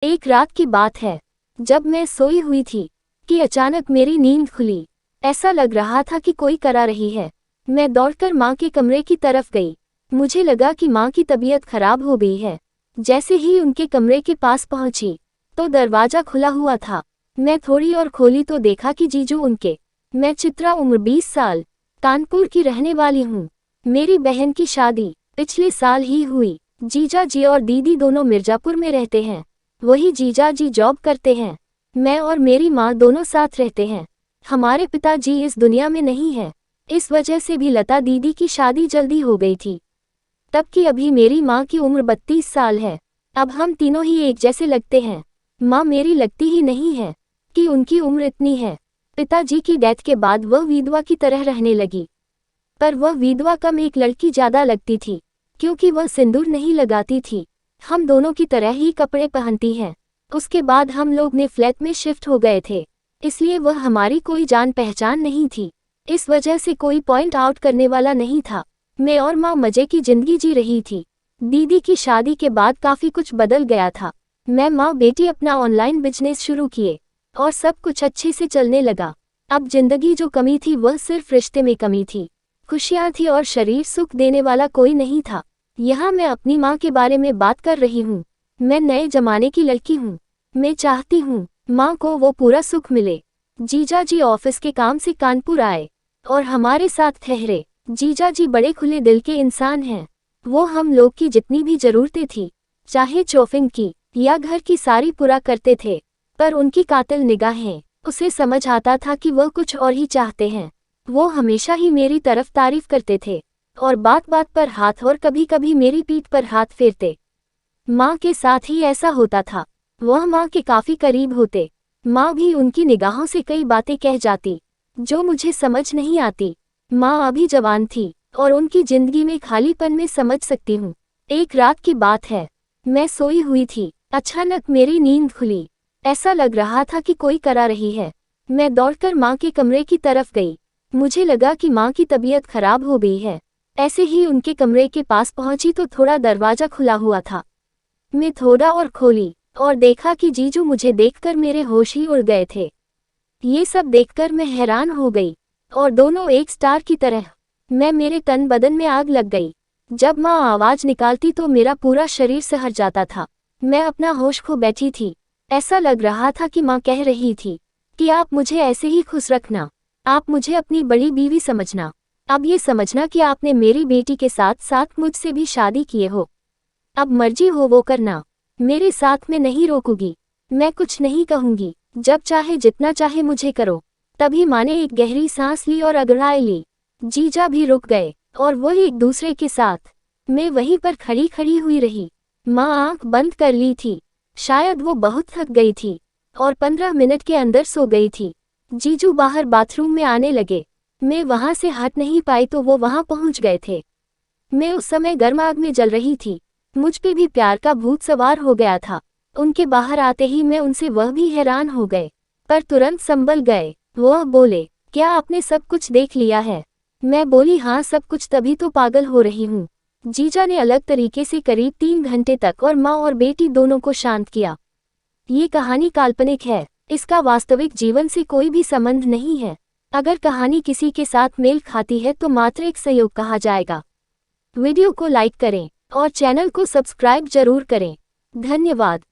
एक रात की बात है, जब मैं सोई हुई थी कि अचानक मेरी नींद खुली। ऐसा लग रहा था कि कोई करा रही है। मैं दौड़कर माँ के कमरे की तरफ गई। मुझे लगा कि माँ की तबीयत खराब हो गई है। जैसे ही उनके कमरे के पास पहुंची तो दरवाजा खुला हुआ था। मैं थोड़ी और खोली तो देखा कि जीजू उनके। मैं चित्रा, उम्र 20 साल, कानपुर की रहने वाली हूँ। मेरी बहन की शादी पिछले साल ही हुई। जीजा जी और दीदी दोनों मिर्जापुर में रहते हैं। वही जीजा जी जॉब करते हैं। मैं और मेरी माँ दोनों साथ रहते हैं। हमारे पिताजी इस दुनिया में नहीं है। इस वजह से भी लता दीदी की शादी जल्दी हो गई थी। तब की अभी मेरी माँ की उम्र 32 साल है। अब हम तीनों ही एक जैसे लगते हैं। माँ मेरी लगती ही नहीं है कि उनकी उम्र इतनी है। पिताजी की डेथ के बाद वह विधवा की तरह रहने लगी। पर वह विधवा कम एक लड़की ज्यादा लगती थी, क्योंकि वह सिंदूर नहीं लगाती थी। हम दोनों की तरह ही कपड़े पहनती हैं। उसके बाद हम लोग ने फ्लैट में शिफ्ट हो गए थे, इसलिए वह हमारी कोई जान पहचान नहीं थी। इस वजह से कोई पॉइंट आउट करने वाला नहीं था। मैं और माँ मजे की जिंदगी जी रही थी। दीदी की शादी के बाद काफी कुछ बदल गया था। मैं माँ बेटी अपना ऑनलाइन बिजनेस शुरू किए और सब कुछ अच्छे से चलने लगा। अब जिंदगी जो कमी थी वह सिर्फ रिश्ते में कमी थी। खुशियाँ थी और शरीर सुख देने वाला कोई नहीं था। यहाँ मैं अपनी माँ के बारे में बात कर रही हूँ। मैं नए जमाने की लड़की हूँ। मैं चाहती हूँ माँ को वो पूरा सुख मिले। जीजा जी ऑफिस के काम से कानपुर आए और हमारे साथ ठहरे। जीजा जी बड़े खुले दिल के इंसान हैं। वो हम लोग की जितनी भी जरूरतें थी, चाहे शॉपिंग की या घर की, सारी पूरा करते थे। पर उनकी कातिल निगाहें, उसे समझ आता था कि वह कुछ और ही चाहते हैं। वो हमेशा ही मेरी तरफ तारीफ करते थे और बात बात पर हाथ और कभी कभी मेरी पीठ पर हाथ फेरते। माँ के साथ ही ऐसा होता था। वह माँ के काफी करीब होते। माँ भी उनकी निगाहों से कई बातें कह जाती जो मुझे समझ नहीं आती। माँ अभी जवान थी और उनकी जिंदगी में खालीपन में समझ सकती हूँ। एक रात की बात है, मैं सोई हुई थी। अचानक मेरी नींद खुली। ऐसा लग रहा था कि कोई करा रही है। मैं दौड़कर माँ के कमरे की तरफ गई। मुझे लगा कि माँ की तबीयत खराब हो गई है। ऐसे ही उनके कमरे के पास पहुंची तो थोड़ा दरवाजा खुला हुआ था। मैं थोड़ा और खोली और देखा कि जीजू मुझे देखकर मेरे होश ही उड़ गए थे। ये सब देखकर मैं हैरान हो गई और दोनों एक स्टार की तरह। मेरे तन बदन में आग लग गई। जब माँ आवाज निकालती तो मेरा पूरा शरीर सहर जाता था। मैं अपना होश खो बैठी थी। ऐसा लग रहा था कि माँ कह रही थी कि आप मुझे ऐसे ही खुश रखना, आप मुझे अपनी बड़ी बीवी समझना। अब ये समझना कि आपने मेरी बेटी के साथ साथ मुझसे भी शादी किए हो। अब मर्जी हो वो करना, मेरे साथ में नहीं रोकूंगी। मैं कुछ नहीं कहूंगी, जब चाहे जितना चाहे मुझे करो। तभी माँ ने एक गहरी सांस ली और अगड़ाई ली। जीजा भी रुक गए और वो एक दूसरे के साथ। मैं वहीं पर खड़ी खड़ी हुई रही। माँ आंख बंद कर ली थी। शायद वो बहुत थक गई थी और 15 मिनट के अंदर सो गई थी। जीजू बाहर बाथरूम में आने लगे। मैं वहां से हट नहीं पाई तो वो वहां पहुंच गए थे। मैं उस समय गर्म आग में जल रही थी। मुझ पे भी प्यार का भूत सवार हो गया था। उनके बाहर आते ही मैं उनसे वह भी हैरान हो गए, पर तुरंत संभल गए। वह बोले, क्या आपने सब कुछ देख लिया है? मैं बोली, हाँ सब कुछ, तभी तो पागल हो रही हूँ। जीजा ने अलग तरीके से करीब 3 घंटे तक और माँ और बेटी दोनों को शांत किया। ये कहानी काल्पनिक है, इसका वास्तविक जीवन से कोई भी संबंध नहीं है। अगर कहानी किसी के साथ मेल खाती है तो मात्र एक संयोग कहा जाएगा। वीडियो को लाइक करें और चैनल को सब्सक्राइब जरूर करें। धन्यवाद।